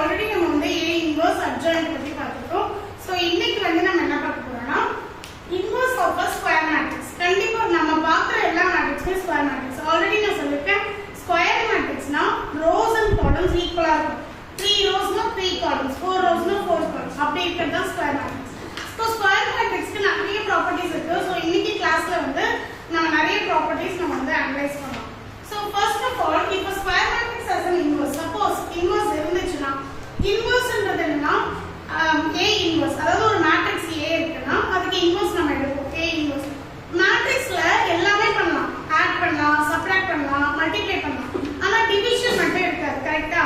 Already நம்ம வந்து A inverse adjoint பத்தி பார்த்துட்டோம். ஸோ இன்னைக்கு வந்து நம்ம என்ன பார்க்க போறோம்னா inverse of a square matrix. கண்டிப்பா நம்ம பார்க்குற எல்லா மேட்ரிக்ஸுமே ஸ்கொயர் மேட்ரிக்ஸ். ஆல்ரெடி நான் சொல்லிருக்கேன் ஸ்கொயர் மேட்ரிக்ஸ்னா ரோஸ் அண்ட் காலம்ஸ் ஈக்குவலா இருக்கும். 3 ரோஸ்னா 3 காலம்ஸ், 4 ரோஸ்னா 4 காலம்ஸ், அப்படி இருக்கிறது தான் ஸ்கொயர் மேட்ரிக்ஸ். ஸோ ஸ்கொயர் மேட்ரிக்ஸ்க்கு நிறைய ப்ராப்பர்ட்டிஸ் இருக்கு. ஸோ இன்னைக்கு கிளாஸ்ல வந்து நம்ம நிறைய ப்ராப்பர்ட்டிஸ் நம்ம வந்து அனலைஸ் பண்ணலாம். ஸோ ஃபர்ஸ்ட் ஆஃப் ஆல் இப்போ square matrix as an inverse, suppose inverse இருந்துச்சுன்னா இன்வர்ஸ்ன்றது என்னன்னா A இன்வர்ஸ், அதாவது ஒரு மேட்ரிக்ஸ் A இருக்குன்னா அதுக்கு இன்வர்ஸ் நம்ம எடுப்போம். A இன்வர்ஸ் மேட்ரிக்ஸ்ல எல்லாமே பண்ணலாம், ஆட் பண்ணலாம், சப்ட்ராக்ட் பண்ணலாம், மல்டிப்ளை பண்ணலாம். ஆனா டிவிஷன் மட்டும் இருக்காது. கரெக்ட்டா?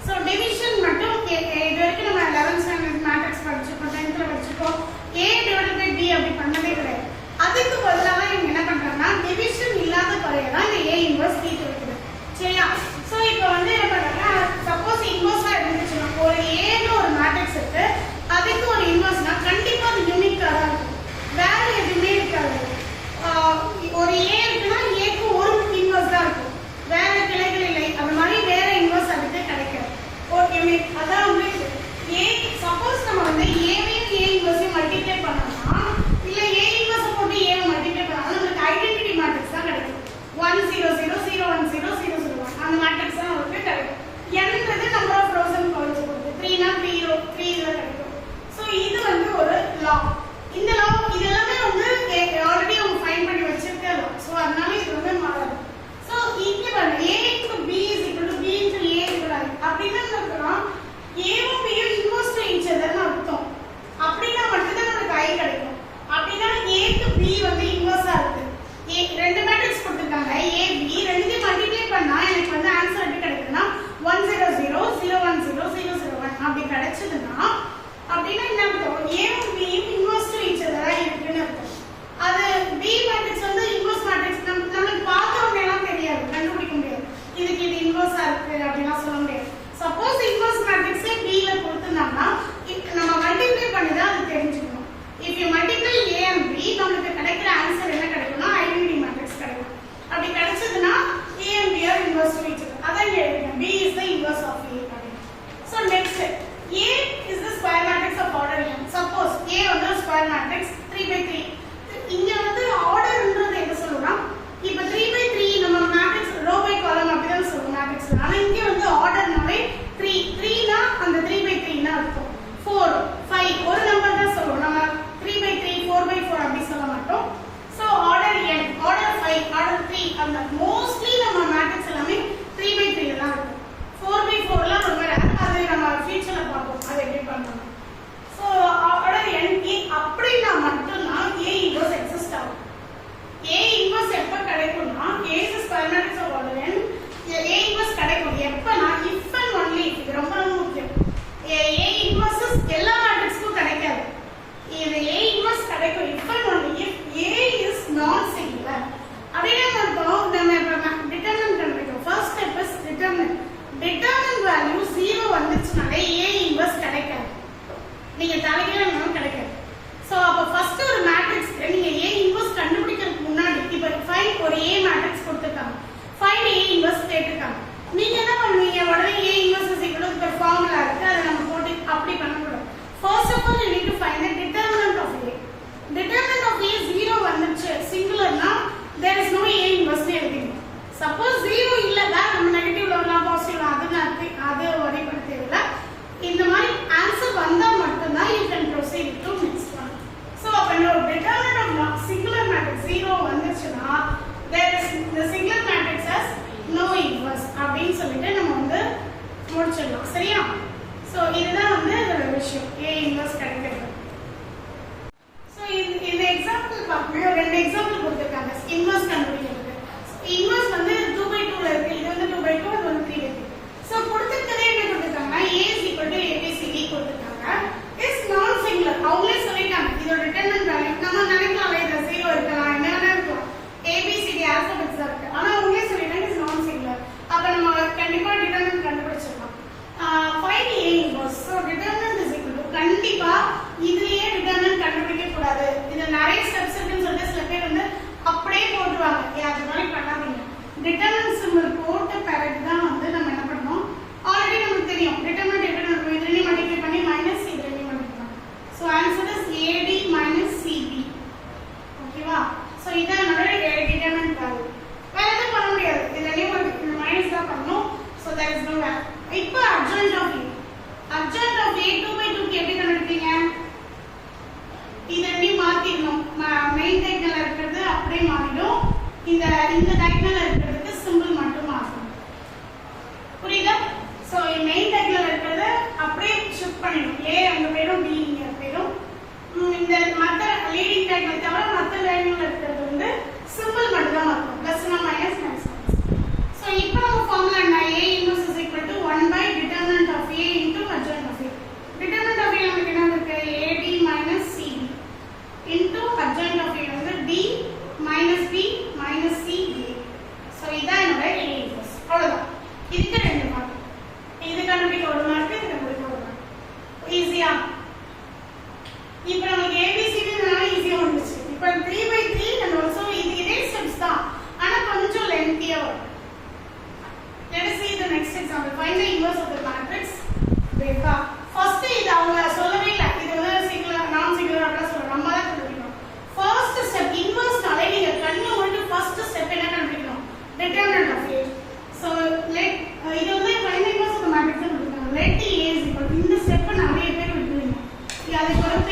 சோ டிவிஷன் மட்டும் இது வரைக்கும் நம்ம 11th ஸ்டாண்டர்ட் மேட்ரிக்ஸ் படிச்சிருக்கோம், 10th ல படிச்சிருக்கோம். A divided by B அப்படி பண்ணவே கிடையாது. அதுக்கு பதிலாக இவங்க என்ன பண்றாங்கன்னா டிவிஷன் இல்லாத குறைய தான் இந்த A இன்வர்ஸ் தீர்த்து வைக்குது. சரியா? சோ இப்போ வந்து என்ன பண்றாங்கன்னா சப்போஸ் இன்வர்ஸா இருந்துச்சுன்னா ஒரு A ன்னு ஒரு மேட்ரிக்ஸ் இருக்கு, அதுக்கு ஒரு இன்வர்ஸ்னா கண்டிப்பா அது யூனிக்கா தான் இருக்கும், வேற எதுவுமே இருக்காது. ஒரு A இருக்குன்னா A க்கு ஒரு இன்வர்ஸ் தான் இருக்கும், வேற கிளைகள் இல்லை. அந்த மாதிரி வேற இன்வர்ஸ் அதுக்கு கிடைக்காது. ஓகே, அதான் வந்து A சப்போஸ் நம்ம வந்து A வையும் A இன்வர்ஸையும் மல்டிப்ளை பண்ணோம்னா இல்ல A இன்வர்ஸ் போட்டு A மல்டிப்ளை பண்ணாலும் நமக்கு ஐடென்டிட்டி மேட்ரிக்ஸ் தான் கிடைக்கும். 1 0 0 0 1 0 0 0 1 அந்த மேட்ரிக்ஸ் தான் நமக்கு கிடைக்கும். n-ன்றது number of rows and columns கொடுத்து 3 னா 3 இதுல கிடைக்கும். சோ இது வந்து ஒரு லா. இந்த லா இது எல்லாமே வந்து ஆல்ரெடி அவங்க ஃபைண்ட் பண்ணி வச்சிருக்காங்க. சோ அதனால இது வந்து மாறாது. சோ இங்க பாருங்க A into B is equal to B into A equal to I அப்படினா என்னன்னா A வும் B யும் இன்வர்ஸ் டு ஈச் அதர்னு அர்த்தம். அப்படினா மட்டும் தான் நமக்கு I கிடைக்கும். அப்படினா A க்கு B வந்து இன்வர்ஸா இருக்கு. ரெண்டு மேட்ரிக்ஸ் கொடுத்திருக்காங்க A B, ரெண்டையும் மல்டிப்ளை பண்ணா எனக்கு வந்து ஆன்சர் எப்படி கிடைக்கும்னா 1 0 0 0 1 0 0 0 1 அப்படி கிடைச்சதுன்னா அப்படினா என்ன அர்த்தம்? A வும் B யும் இன்வர்ஸ் டு ஈச் அதரா இருக்குன்னு அர்த்தம். அது B மேட்ரிக்ஸ் வந்து இன்வர்ஸ் மேட்ரிக்ஸ் நமக்கு பார்த்தவங்க எல்லாம் தெரியாது, கண்டுபிடிக்க முடியாது. இதுக்கு இது இன்வர்ஸா இருக்கு அப்படினா சொல்ல முடியாது. சப்போஸ் இன்வர்ஸ் மேட்ரிக்ஸே B ல கொடுத்திருந்தாங்கன்னா நம்ம மல்டிப்ளை பண்ணி தான் அது தெரிஞ்சுக்கணும். If you multiply A and B நமக்கு கிடைக்கிற ஆன்சர் என்ன கிடைக்கும்னா ஐடென்டிட்டி மேட்ரிக்ஸ் கிடைக்கும். அப்படி கிடைச்சதுன்னா A and B are inverse to each other. அதான் இங்க எழுதிருக்கேன் B is the inverse of A அப்படின்னு. So next A is the square matrix of order n. Suppose A வந்து ஒரு square matrix 3/3. இங்க வந்து ஆர்டர்ன்றது என்ன சொல்லுவோம்னா இப்போ 3/3 நம்ம மேட்ரிக்ஸ் ரோ பை காலம் அப்படி தான் சொல்லுவோம் மேட்ரிக்ஸ்ல. ஆனா இங்க வந்து ஆர்டர்னாவே 3 னா அந்த 3/3 னா அர்த்தம். 4 5 ஒரு நம்பர் தான் சொல்லுவோம். நம்ம 3/3 4/4 அப்படி சொல்ல மாட்டோம். So order n, order 5, order 3 அந்த மோஸ்ட்லி நம்ம மேட்ரிக்ஸ் எல்லாமே 3/3 தான் இருக்கும். 4/4 லாம் ரொம்ப ரேர். அது நம்ம ஃபியூச்சர்ல பார்ப்போம் அது எப்படி பண்ணனும். சோ ஆர்டர் n அப்படினா மட்டும் தான் A இன்வர்ஸ் எக்ஸிஸ்ட் ஆகும். A இன்வர்ஸ் எப்ப கிடைக்கும்னா A is square matrix of order n. A inverse கிடைக்கும் எப்பனா if and only if. இது ரொம்ப ரொம்ப முக்கியம். A இன்வர்ஸ் எல்லா மேட்ரிக்ஸ்க்கும் கிடைக்காது. இது A இன்வர்ஸ் கிடைக்கும் if and only if A is non singular. அப்படினா அர்த்தம் நம்ம டிட்டர்மினன்ட் கண்டுபிடிக்கும். First step is determinant. Determinant value 0 வந்துச்சுனாலே A inverse கிடைக்காது. நீங்க தலைகீழா கிடைக்காது. சோ அப்ப ஃபர்ஸ்ட் ஒரு மேட்ரிக்ஸ்க்கு நீங்க A இன்வர்ஸ் கண்டுபிடிக்கிறதுக்கு முன்னாடி இப்போ ஃபைண்ட் ஒரு A மேட்ரிக்ஸ் கொடுத்திருக்காங்க. ஃபைண்ட் A இன்வர்ஸ் கேட்டிருக்காங்க. நீங்க என்ன பண்ணுவீங்க? உடனே A inverse is equal to the formula இருக்கு, அதை நம்ம போட்டு அப்படி பண்ண கூடாது. First of all you need to find the determinant of A. Determinant of A 0 வந்துச்சு சிங்குலர்னா there is no A inverse எழுதிடணும். Suppose 0 இல்லனா நம்ம நெகட்டிவ்ல வரலாம், பாசிட்டிவ்ல அது வரி படுத்தேவில்லை. இந்த மாதிரி ஆன்சர் வந்தா மட்டும் தான் you can proceed to next one. So அப்ப ஒரு determinant of singular matrix 0 வந்துச்சுனா there is the singular matrix has no inverse அப்படினு சொல்லிட்டு நம்ம வந்து முடிச்சிடலாம். சரியா? சோ இதுதான் வந்து ஒரு விஷயம் A இன்வர்ஸ் கிடைக்கிறது.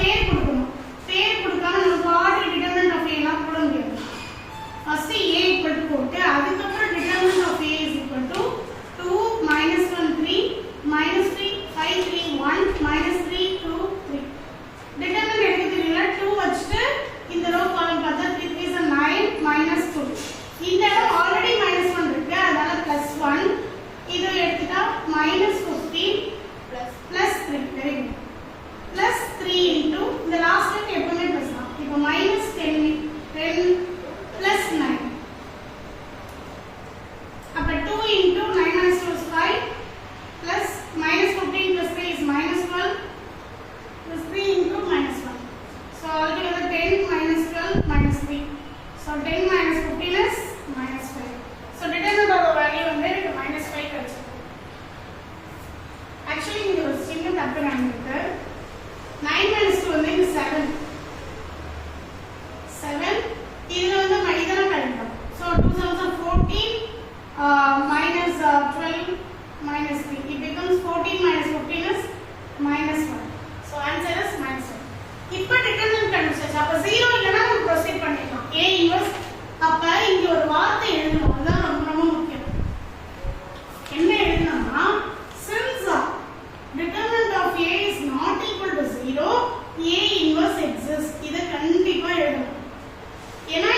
பேர் கொடுக்கணும். பேர் கொடுக்காம நம்ம ஆர்டர் டிட்டர்மினன்ட் ஆஃப் a எல்லாம் போட முடியாது. ஃபர்ஸ்ட் a equal to போட்டு அதுக்கப்புறம் determinant of a is equal to 2 minus 1 3 minus 3 5 3 1 minus 3 2 3. Determinant எடுக்க தெரியல 2 வச்சிட்டு இந்த ரோ காலம் பார்த்தா 3 3 is 9 minus 2. இந்த இடம் ஆல்ரெடி -1 இருக்கு அதனால +1. இது எடுத்துட்டா -15 plus 3 very good plus 3 into இந்த லாஸ்ட் டேர்ம் எப்பவுமே பிளஸ் தான். இப்போ -10 plus 9 அப்ப 2 into 9 minus 2 is 5 plus -15 plus 3 is -12 plus 3 into -1. So altogether 10 minus 12 minus 3. So 10 minus 15 is -5. So determinant of the value வந்து -5 கிடைச்சிருக்கு. Actually இங்க ஒரு சின்ன தப்பு நடந்திருக்கு. 9 minus 2 வந்து இங்க 7. 7 இதுல வந்து இதெல்லாம் கழிக்கணும். So 2 7s are 14 minus 12 minus 3. It becomes 14 minus 15 is -1. So answer is -1. இப்போ determinant கண்டுபிடிச்சாச்சு. அப்ப 0 இல்லனா நம்ம ப்ரோசீட் பண்ணிடலாம். A inverse அப்ப இங்க ஒரு வார்த்தை எழுதணும். அதுதான் ரொம்ப ரொம்ப முக்கியம். என்ன எழுதணும்னா since determinant of A is not equal to 0, A inverse exists. இத கண்டிப்பா எழுதணும். ஏனா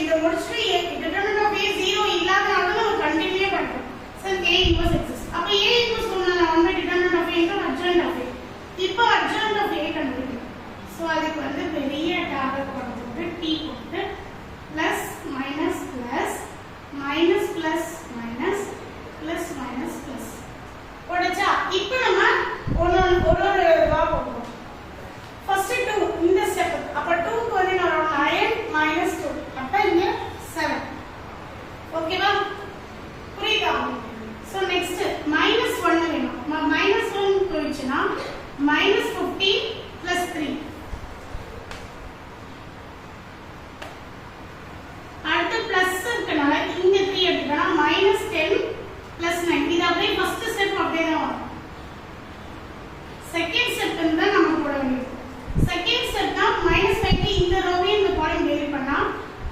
இத முடிச்சிட்டு determinant of A 0 இல்லாதனால நம்ம கண்டினியூ பண்றோம். since A inverse exists. அப்ப A inverse சொன்னா நம்ம determinant of A into adjoint of A. இப்போ adjoint of A கண்டுபிடிக்கணும். சோ அதுக்கு வந்து பெரிய டேப்லெட் போடுறது T போட்டு plus minus plus minus plus minus plus minus plus போடுச்சா. இப்போ நம்ம ஒரு வா போடுறோம். ஃபர்ஸ்ட் 2 இந்த ஸ்டெப். அப்ப 2 க்கு வந்து நான் 9 minus 2 அப்ப இங்க 7. ஓகேவா? புரியுதா? சோ நெக்ஸ்ட் -1 வேணும். -1 போயிடுச்சுனா -15 plus 3. அடுத்து பிளஸ் இருக்கனால இங்க 3 எடுத்துட்டா -10 plus 9. இது அப்படியே ஃபர்ஸ்ட் ஸ்டெப் அப்படியே தான் வரும். செகண்ட் ஸ்டெப் தான் நம்ம போட வேண்டியது. செகண்ட் ஸ்டெப் தான் -5 க்கு இந்த ரோவை இந்த காலம் வேரி பண்ணா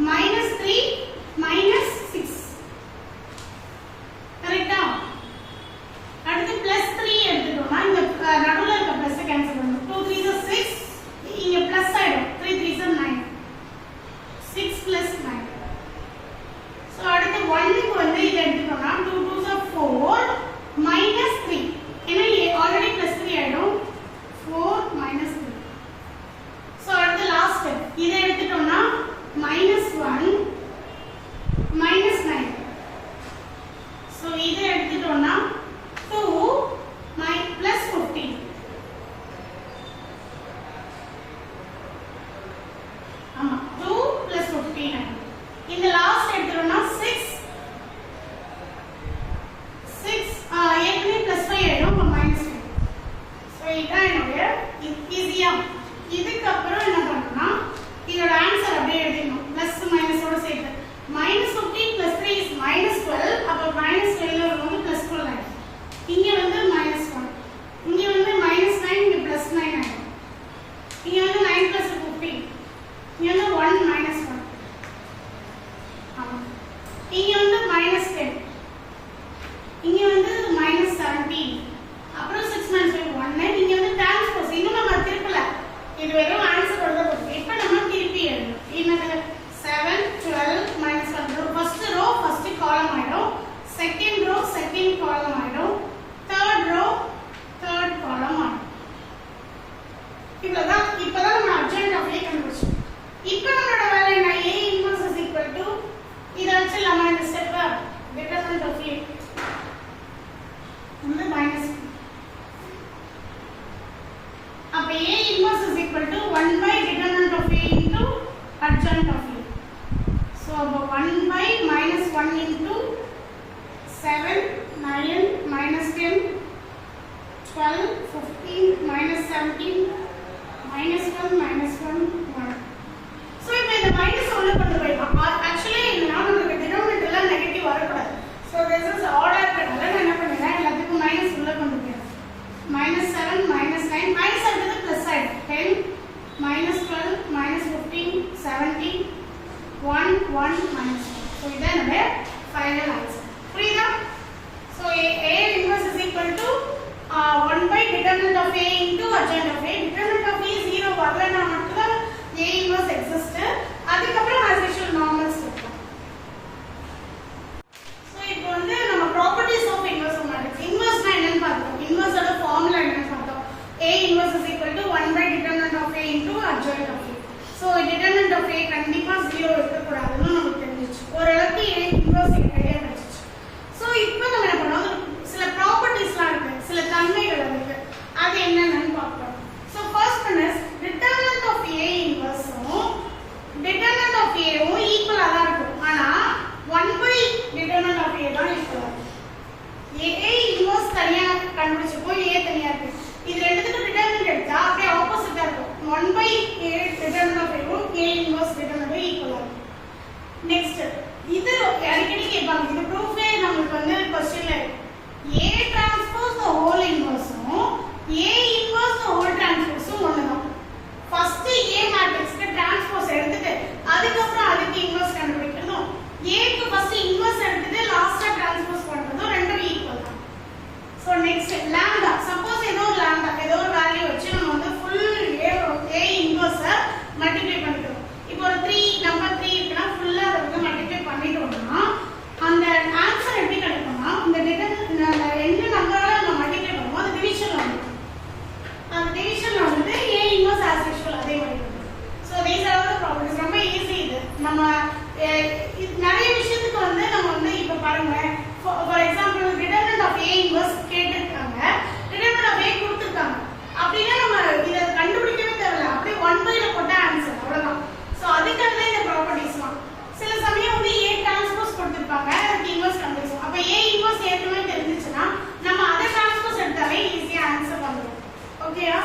-3 -6. கரெக்ட்டா? அடுத்து +3 எடுத்துட்டோம்னா இந்த நடுவுல இருக்க பிளஸ் கேன்சல் பண்ணனும். 2 3 is 6 இங்க பிளஸ் ஆயிடும். 3 3 is 9. 6 plus 9. So அடுத்து 1 க்கு வந்து இத எடுத்துட்டோம்னா 2 2s are 4 minus 3. ஏன்னா ஆல்ரெடி +3 ஆயிடும். 4 minus 3. So அடுத்து லாஸ்ட் ஸ்டெப். இத எடுத்துட்டோம்னா -1 minus 9. So இத எடுத்துட்டோம்னா 2 plus 15. ஆமா 2 plus 15. இந்த லாஸ்ட் எடுத்துட்டோம்னா 6 ஏற்கனவே +5 ஆயிடும். அப்ப -5. சோ இதான் என்னோட ஈஸியா. இதுக்கு அப்புறம் என்ன பண்ணனும்னா இதோட ஆன்சர் அப்படியே எழுதிடணும். பிளஸ் மைனஸ் ஓட சேர்த்து -15 plus 3 is -12. அப்ப -12 வந்து +12 ஆயிடும். இங்க வந்து -1. இங்க வந்து -9 இங்க +9 ஆயிடும். இங்க வந்து 9 plus 15. இங்க வந்து 1 -1. ஆமா. இங்க வந்து -10. இங்க வந்து -17. அப்புறம் 6 - 5 1. இங்க வந்து டிரான்ஸ்போஸ். இன்னும் நம்ம திருப்பல. இது வெறும் ஆன்சர் வரத போகுது. இப்போ நம்ம திருப்பி எழுதணும். என்னது 7 12 -1. ஃபர்ஸ்ட் ரோ ஃபர்ஸ்ட் காலம் ஆயிடும். செகண்ட் ரோ செகண்ட் காலம் ஆயிடும். தேர்ட் ரோ தேர்ட் காலம் ஆயிடும். இப்பதான் நம்ம அட்ஜாயின்ட் ஆஃப் A கண்டுபிடிச்சோம். இப்போ நம்மளோட வேலை என்ன? A inverse is equal to இத வச்சு நம்ம இந்த ஸ்டெப் determinant of A வந்து -. அப்ப A inverse is equal to 1 by determinant of A into adjoint of A. So 1 by -1 into 7 9 -10 12 15 -17 -1 -1 1. So இப்போ இந்த மைனஸ் உள்ள கொண்டு போய்க்கலாம். ஆக்சுவலி என்னன்னா நமக்கு டினாமினேட்டர் எல்லாம் நெகட்டிவ் வரக்கூடாது. So this is order இருக்கனால நான் என்ன பண்ணுறேன், எல்லாத்துக்கும் மைனஸ் உள்ள கொண்டு போயிடுறேன். -7 -9 மைனஸ் அடுத்தது பிளஸ் ஆயிடும். 10 minus 12, minus 15, 17, 1, 1, minus 1. So, this is the final answer. Clear? So, A inverse is equal to 1 by determinant of A into adjoint of A. Determinant of A 0 வரலனா மட்டும் A inverse exists. அதுக்கப்புறம் as usual normals இருக்கும். So, இப்போ வந்து நம்ம properties of inverse matrix. Inverse னா என்னன்னு பார்த்தோம். Inverse ஓட formula என்னன்னு பார்த்தோம். A inverse is equal to 1 by determinant of A into adjoint of A. So, determinant of A கண்டிப்பா 0 இருக்க கூடாதுன்னு நமக்கு தெரிஞ்சிச்சு. ஓரளவுக்கு A inverse ஐடியா கிடைச்சிச்சு. So, இப்போ நம்ம என்ன பண்ணோம்? சில ப்ராப்பர்ட்டிஸ்லாம் இருக்கு. சில தன்மைகள் இருக்கு. அது என்னன்னு பார்ப்போம். So, first one is determinant of A inverse determinant of A ஈக்குவலா தான் இருக்கும். ஆனா 1 by determinant of A தான் ஈக்குவலா இருக்கும். A inverse தனியா கண்டுபிடிச்சப்போ A தனியா இருக்கு. இது ரெண்டுத்துக்கும் டிட்டர்மினன்ட் எடுத்தா அப்படியே ஆப்போசிட்டா இருக்கும். 1 by A determinant of A inverse determinant ஈக்குவலா இருக்கும். நெக்ஸ்ட் இது அடிக்கடி கேட்பாங்க. இது ப்ரூஃபே நமக்கு வந்து क्वेश्चनல A transpose the whole inverse A inverse the whole transpose ஒண்ணுதான். ஃபர்ஸ்ட் A மேட்ரிக்ஸ்க்கு டிரான்ஸ்போஸ் எடுத்துட்டு அதுக்கப்புறம் அதுக்கு இன்வெர்ஸ் கண்டுபிடிக்கணும். A க்கு ஃபர்ஸ்ட் இன்வெர்ஸ் எடுத்துட்டு லாஸ்டா டிரான்ஸ்போஸ் பண்றதும் ரெண்டும் ஈக்குவல் தான். சோ நெக்ஸ்ட் லாம்டா சப்போஸ் ஏதோ ஒரு லாம்டா ஏதோ ஒரு வேல்யூ வச்சு நம்ம வந்து ஃபுல் A இன்வெர்ஸ் மல்டிப்ளை பண்ணிக்கிறோம். இப்போ ஒரு 3 நம்பர் 3 இருக்குனா ஃபுல்லா அத வந்து மல்டிப்ளை பண்ணிட்டோம்னா அந்த ஆன்சர் எப்படி கிடைக்கும்னா இந்த என்ன நம்பரால நம்ம மல்டிப்ளை பண்ணுவோம் அது டிவிஷன் வந்துரும். அந்த டிவிஷன் வந்து A inverse as usual அதே மாதிரி இருக்கும். So these are the properties. ரொம்ப ஈஸி இது. நம்ம நிறைய விஷயத்துக்கு வந்து நம்ம வந்து இப்ப பாருங்க for example determinant of A inverse கேட்டிருக்காங்க. determinant of A கொடுத்திருக்காங்க. அப்படினா நம்ம இத கண்டுபிடிக்கவே தேவையில்லை. அப்படியே 1 by ல போட்ட ஆன்சர் அவ்வளவுதான். So அதுக்காக தான் இந்த ப்ராப்பர்ட்டிஸ்லாம். சில சமயம் வந்து A டிரான்ஸ்போஸ் கொடுத்திருப்பாங்க. அதுக்கு இன்வெர்ஸ் கண்டுபிடிச்சோம். அப்ப A inverse ஏற்கனவே தெரிஞ்சிச்சுனா நம்ம அதை டிரான்ஸ்போஸ் எடுத்தாலே ஈஸியா ஆன்சர் வந்துரும். ஓகேயா?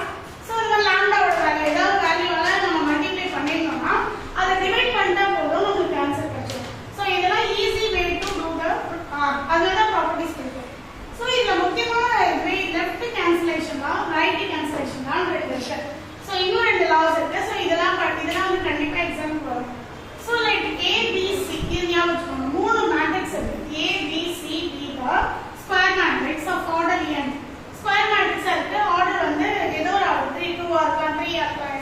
சோ இந்த லாம்டாவோட வேல்யூ ஏதாவது வேல்யூவால நம்ம மல்டிப்ளை பண்ணிட்டோம்னா அதை டிவைட் பண்ணிட்டா போதும் நமக்கு ஆன்சர் கிடைக்கும். சோ இதெல்லாம் easy way to to the அதனால ப்ராப்பர்ட்டிஸ் இருக்கு. சோ இதுல முக்கியமான வே லெஃப்ட் கேன்சலேஷன் தான் ரைட் கேன்சலேஷன் தான் இருக்கு. சோ இன்னும் ரெண்டு லாஸ் இருக்கு. சோ இதெல்லாம் வந்து கண்டிப்பா எக்ஸாம்க்கு வரும். So like A B C இது ஞாபகம் வச்சுக்கோங்க. மூணு மேட்ரிக்ஸ் இருக்கு. A B C D the square matrix of order n. Square matrix இருக்கு. ஆர்டர் வந்து ஏதோ ஒரு order 3 2 ஆர்க்கலாம் 3 ஆர்க்கலாம்.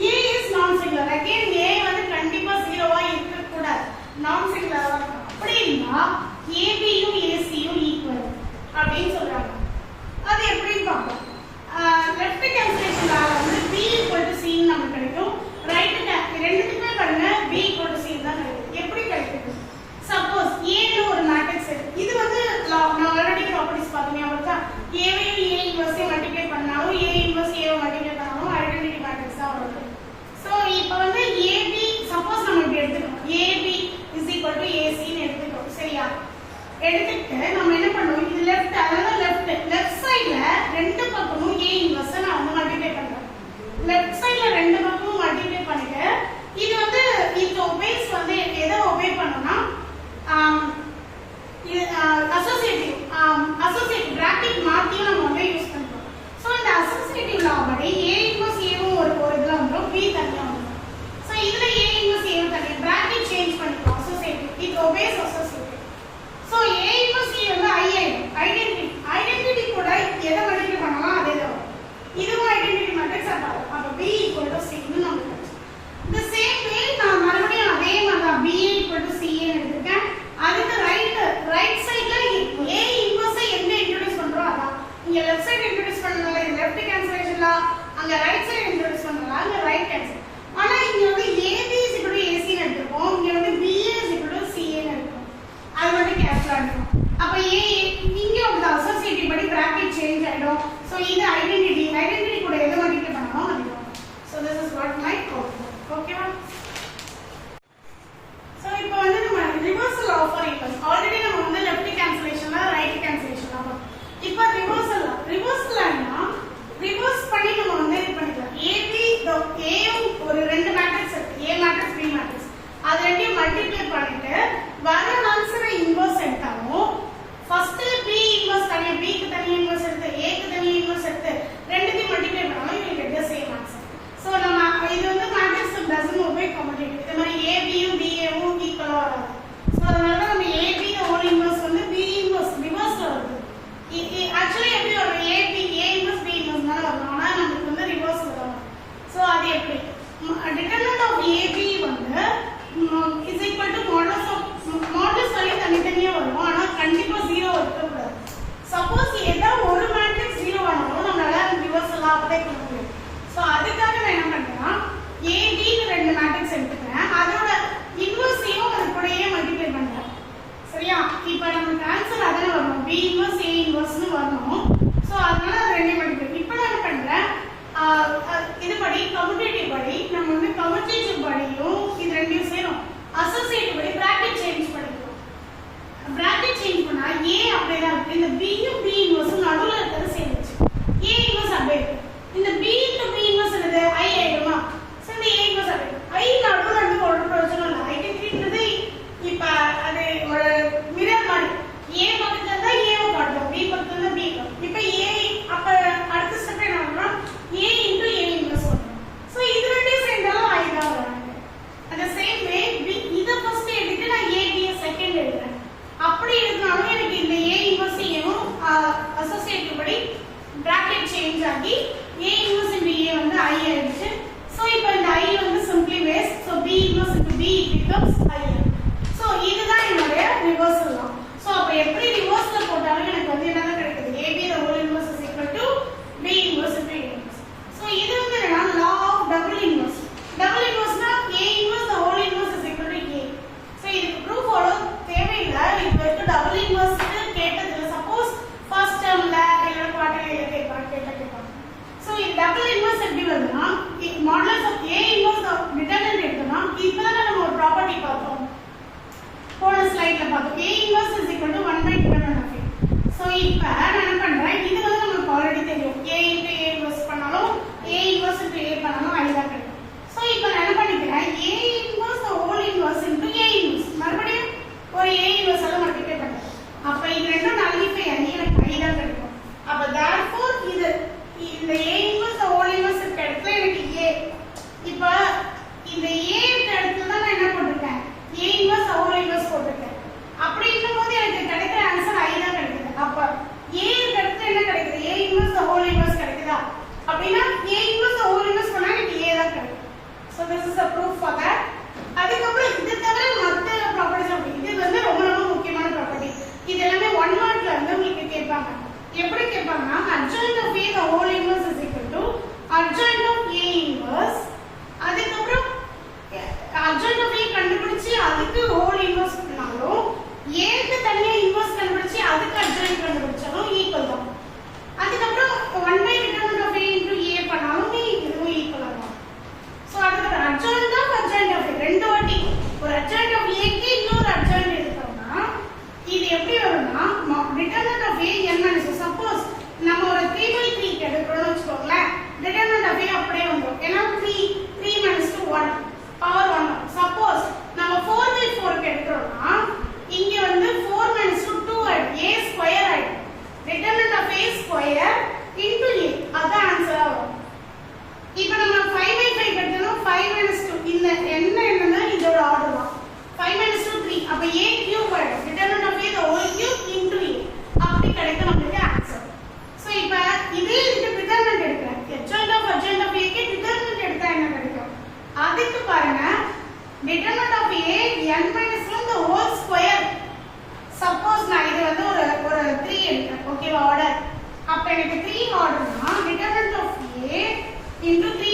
A is non singular. again A வந்து கண்டிப்பா 0வா இருக்க கூடாது. non singular இருக்கணும். அப்படினா AB யும் AC யும் ஈக்குவல் அப்படினு சொல்றாங்க. அது எப்படின்னு பார்ப்போம். லெஃப்ட் கேன்சலேஷன்ல வந்து B C நமக்கு கிடைக்கும். ரைட் ரெண்டுத்துக்குமே பாருங்க B C தான் கிடைக்கும். எப்படி கிடைக்கும்? சப்போஸ் A ல ஒரு மேட்ரிக்ஸ் இருக்கு. இது வந்து நான் ஆல்ரெடி ப்ராப்பர்ட்டிஸ் பார்த்தீங்க அப்படினா A வையும் A இன்வெர்ஸ் மல்டிப்ளை பண்ணாலும் A இன்வெர்ஸ் A மல்டிப்ளை பண்ணாலும் ஐடென்டிட்டி மேட்ரிக்ஸ் தான் வரும். சோ இப்போ வந்து AB சப்போஸ் நம்ம இப்படி எடுத்துக்கோம். AB AC ன்னு எடுத்துக்கோம். சரியா? எடுத்துட்டு நம்ம என்ன பண்ணுவோம்? இது லெஃப்ட் அதாவது லெஃப்ட் சைடுல ரெண்டு பக்கமும் A இன்வெர்ஸ் நான் வந்து மல்டிப்ளை பண்றேன். லெஃப்ட் சைடுல ரெண்டு பக்கமும் மல்டிப்ளை பண்ணிட்டு இது வந்து இந்த ஒபேஸ் வந்து எதை ஒபே பண்ணும்னா அசோசியேட்டிவ் பிராக்கெட் மாத்தியும் நம்ம வந்து யூஸ் பண்றோம். சோ இந்த அசோசியேட்டிவ் லா படி A இன்வெர்ஸ் A ஒரு இதுல வந்துரும் B தனியா வந்துரும். சோ இதுல A இன்வெர்ஸ் A தனியா பிராக்கெட் சேஞ்ச் பண்ணிப்போம். அசோசியேட்டிவ் இது obeys associative. So A inverse A வந்து ஐடென்டிட்டி கூட எதை மல்டிப்ளை பண்ணலாம் அதே தான். இதுவும் ஐடென்டிட்டி மேட்ரிக்ஸ் அப்ப B C ன்னு நமக்கு கிடைச்சு. the same way நான் மறுபடியும் அதே மாதிரி தான் B C ன்னு எடுத்துட்டேன். அதுக்கு ரைட் சைடுல A இன்வெர்ஸ் எங்க இன்ட்ரோ듀ஸ் பண்றோம் அதான். இங்க லெஃப்ட் சைடு இன்ட்ரோ듀ஸ் பண்ணனால இது லெஃப்ட் கேன்சலேஷன்ல அங்க ரைட் சைடு இன்ட்ரோ듀ஸ் பண்ணனால அங்க ரைட் கேன்சல். ஆனா இங்க வந்து AB AC ன்னு எடுத்துப்போம். இங்க வந்து BA CA ன்னு எடுப்போம். அது வந்து கேன்சல் ஆகும். அப்ப A இங்க வந்து அசோசியேட்டிவ் படி பிராக்கெட் சேஞ்ச் ஆயிடும். சோ இது ஐடென்டிட்டி கூட எதை மல்டிப்ளை பண்ணனும் அதுதான். So this is what my output. ஓகேவா? சோ இப்போ வந்து நம்ம reversal of R equal already நம்ம வந்து லெஃப்ட் கேன்சலேஷன்ல ரைட் கேன்சலேஷன் ஆகும். இப்போ ரிவர்சல்னா ரிவர்ஸ் பண்ணி நம்ம வந்து இது பண்ணிக்கலாம். AB A ரொம்பவே காம்படிட்டிவ். இந்த மாதிரி ஏபியும் பிஏவும் ஈக்குவலா வராது. ஸோ அதனால நம்ம ஏபி ஹோல் இன்வர்ஸ் வந்து பி இன்வர்ஸ் ரிவர்ஸ்ல வருது. ஆக்சுவலி எப்படி வரும்? AB A inverse B inverse தான் வரும். ஆனால் நமக்கு வந்து ரிவர்ஸ்ல வரும். ஸோ அது எப்படி? டிட்டர்மினன்ட் ஆஃப் ஏபி வந்து is equal to modulus value தனித்தனியாக வரும். ஆனால் கண்டிப்பாக 0 இருக்கக்கூடாது. சப்போஸ் ஏதாவது ஒரு மேட்ரிக்ஸ் 0 ஆனாலும் நம்மளால ரிவர்ஸ் எல்லாம் அப்ளை பண்ண முடியும். ஸோ அதுக்காக நான் என்ன பண்றேன்னா ஏபின்னு 2 மேட்ரிக்ஸ் எடுத்துக்கிறேன். அதோட இன்வர்ஸையும் அது கூடயே மல்டிப்ளை பண்றேன். சரியா? இப்போ நமக்கு ஆன்சர் அதானே வரணும். பி இன்வர்ஸ் ஏ இன்வர்ஸ்னு வரணும். ஸோ அதனால அது 2 மல்டிப்ளை. இப்போ நான் என்ன பண்றேன்? இதுபடி கம்யூட்டேட்டிவ் படி நம்ம வந்து கம்யூட்டேட்டிவ் படியும் இது ரெண்டையும் சேரும். அசோசியேட்டிவ் படி பிராக்கெட் சேஞ்ச் பண்ணிக்கிறோம். பிராக்கெட் சேஞ்ச் பண்ணா ஏ அப்படியே தான் இருக்கு. இந்த பியும் பி இன்வர்ஸும் நடுவில் இருக்கிறது சேர்ந்துச்சு. ஏ இன்வர்ஸ் அப்படியே இருக்கு. இந்த பி இன்டு பி இன்வர்ஸ் என்னது? ஐ ஆயிடுமா? ஸோ இந்த ஏ இன்வர்ஸ் அப்படியே ஐ நடுவில் இருந்து ஒரு பிரயோஜனம் இல்லை. ஐடென்டிட்டின்றது இப்போ அது ஒரு மிரர் மாதிரி. ஏ பக்கத்துல இருந்தா ஏவை காட்டும், பி பக்கத்துல இருந்தா பி காட்டும். இப்போ ஏ அப்ப அடுத்த ஸ்டெப் என்ன பண்ணணும்? ஏ இன்டு ஏ இன்வர்ஸ் வரணும். ஸோ இது ரெண்டையும் சேர்ந்தாலும் ஐ தான் வராங்க. அந்த சேம் வே இதை ஃபர்ஸ்ட் எடுத்து நான் ஏபியை செகண்ட் எழுதுறேன். அப்படி இருந்தாலும் எனக்கு இந்த ஏ இன்வர்ஸையும் அசோசியேட்டிவ் படி பிராக்கெட் சேஞ்ச் ஆகி ஏ இன்வர்ஸ் இன்டு ஏ வந்து ஐ ஆயிடுச்சு. ஸோ இப்போ இந்த ஐ வந்து சிம்பிளி வேஸ். So B inverse into B becomes I. So இதுதான் என்னுடைய ரிவர்சல் தான். ஸோ அப்போ எப்படி ரிவர்ஸ்ல போட்டாலும் எனக்கு வந்து என்னதான் கிடைக்குது? A B the whole inverse is equal to B inverse into A inverse. So இது வந்து என்னன்னா law of double inverse. Double இன்வர்ஸ்னா A inverse the whole inverse is equal to A. So இதுக்கு ப்ரூஃப் அவ்வளோ தேவையில்லை. இது வரைக்கும் டபுள் இன்வர்ஸ்க்கு கேட்டதில்லை. சப்போஸ் ஃபர்ஸ்ட் டேர்ம்ல இல்லை குவார்டர்லியில கேட்பாங்க. ஸோ இது டபுள் இன்வர்ஸ் எப்படி வருதுன்னா modulus of A inverse of determinant எடுத்தோம்னா இப்பதான் நம்ம ஒரு ப்ராப்பர்ட்டி பார்த்தோம். போன ஸ்லைட்ல பார்த்தோம். A inverse is equal to 1 by determinant of A. So இப்போ நான் என்ன பண்றேன்? இது வந்து நமக்கு ஆல்ரெடி தெரியும். ஏ இன்டு ஏ இன்வர்ஸ் பண்ணாலும் ஏ இன்வர்ஸ் இன்டு ஏ பண்ணாலும் ஐ தான் கிடைக்கும். ஸோ இப்போ நான் என்ன பண்ணிக்கிறேன்? A inverse whole inverse into A inverse மறுபடியும் ஒரு ஏ இன்வர்ஸ் எல்லாம் மல்டிப்ளை பண்றேன். அப்ப இது ரெண்டும் நல்லிஃபை ஆகி எனக்கு ஐ தான் கிடைக்கும். அப்ப therefore இது இந்த ஏ இன்வர்ஸ் ஹோல் இன்வர்ஸ் இருக்க இடத்துல எனக்கு ஏ. இப்போ இந்த ஏ இருக்க இடத்துல தான் நான் என்ன போட்டிருக்கேன்? ஏ இன்வர்ஸ் ஹோல் இன்வர்ஸ் போட்டிருக்கேன். அப்படி இருக்கும்போது எனக்கு கிடைக்கிற ஆன்சர் ஐ தான் கிடைக்குது. அப்ப ஏ இருக்க இடத்துல என்ன கிடைக்குது? ஏ இன்வர்ஸ் ஹோல் இன்வர்ஸ் கிடைக்குதா? அப்படின்னா ஏ இன்வர்ஸ் ஹோல் இன்வர்ஸ் பண்ணா எனக்கு ஏ தான் கிடைக்கும். So this is a proof for that. அதுக்கப்புறம் இது தவிர மற்ற ப்ராப்பர்ட்டிஸ் அப்படி இது வந்து ரொம்ப ரொம்ப முக்கியமான ப்ராப்பர்ட்டி. இது எல்லாமே 1 மார்க்ல இருந்து உங்களுக்கு கேட்பாங்க. எப்படி கேட்பாங்கன்னா adjoint of A the whole inverse is equal to adjoint of A inverse. அதுக்கப்புறம் adjoint of A கண்டுபிடிச்சு அதுக்கு whole inverse பண்ணாலும் A க்கு தனியா inverse கண்டுபிடிச்சு அதுக்கு adjoint கண்டுபிடிச்சாலும் ஈக்குவல் தான். அதுக்கப்புறம் 1 by determinant of A into A பண்ணாலும் இதுவும் ஈக்குவல் தான். சோ அதுக்கு adjoint of A ரெண்டு வாட்டி ஒரு adjoint of A க்கு இன்னொரு adjoint எடுத்தோம்னா இது எப்படி வரும்னா determinant of A n minus 1. Suppose நம்ம ஒரு 3/3 எடுக்கறோம்னு வெச்சுக்கோங்களேன். determinant of A அப்படியே வந்துரும். ஏன்னா 3 minus 2 1 பவர் 1. சப்போஸ் நம்ம 4/4 எடுக்கறோம்னா இங்க வந்து 4 minus 2 2 ஆயிடும். A ஸ்கொயர் ஆயிடும். determinant of A square into A அதான் ஆன்சரா வரும். இப்போ நம்ம 5/5 எடுத்தோம்னா 5 minus 2 இந்த என்னன்னா இதோட ஆர்டர் தான். 5 minus 2 3 அப்ப A cube ஆயிடும். determinant of A the whole cube into A அப்படி கிடைக்கும் நமக்கு ஆன்சர். சோ இப்போ இதே இதுக்கு டிட்டர்மினன்ட் எடுக்கிறேன். adjoint of A க்கு டிட்டர்மினன்ட் எடுத்தா என்ன கிடைக்கும்? அதுக்கு பாருங்க determinant of A n minus 1 the whole square. Suppose நான் இது வந்து ஒரு 3 எடுக்கிறேன். ஓகேவா? ஆர்டர் அப்ப எனக்கு 3 ஆர்டர்னா determinant of A into 3